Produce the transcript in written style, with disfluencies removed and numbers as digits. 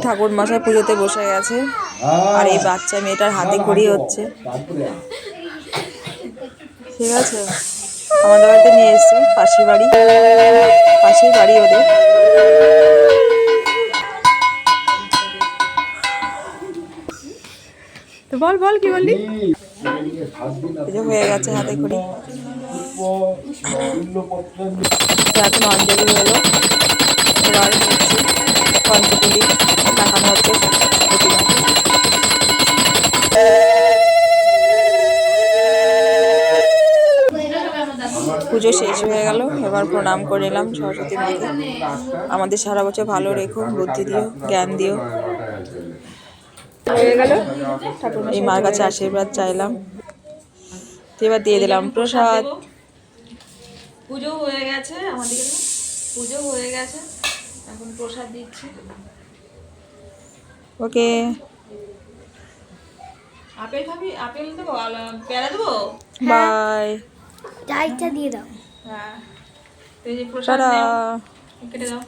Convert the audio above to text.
ঠাকুর মশাই পুজোতে বসে গেছে আর এই বাচ্চা মেয়েটার হাতে খড়ি হচ্ছে। ঠিক আছে, আমাদের বাড়িতে নিয়ে এসছে, পাশের বাড়ি ওদের। তো বল কি বললি? পুজো হয়ে গেছে, হাতে খড়ি এখন অঞ্জলি হলো। এবার হচ্ছে পঞ্চকুলি দেখানো হচ্ছে প্রতিমাকে। পুজো শেষ হয়ে গেল, এবার প্রণাম করে নিলাম সরস্বতী মাকে। আমাদের সারা বছর ভালো রেখো, বুদ্ধি দিও, জ্ঞান দিও। হয়ে গেল, এই মার কাছে আশীর্বাদ চাইলাম। এবার দিয়ে দিলাম প্রসাদ। পুজো হয়ে গেছে, আমাদের পুজো হয়ে গেছে, এখন প্রসাদ দিচ্ছি। ওকে, আপেল খাবি? আপেল দেবো, পেয়ারা দেবো? বাই, চাইটা দিয়ে দাও। হ্যাঁ, এই যে প্রসাদ কেটে দাও।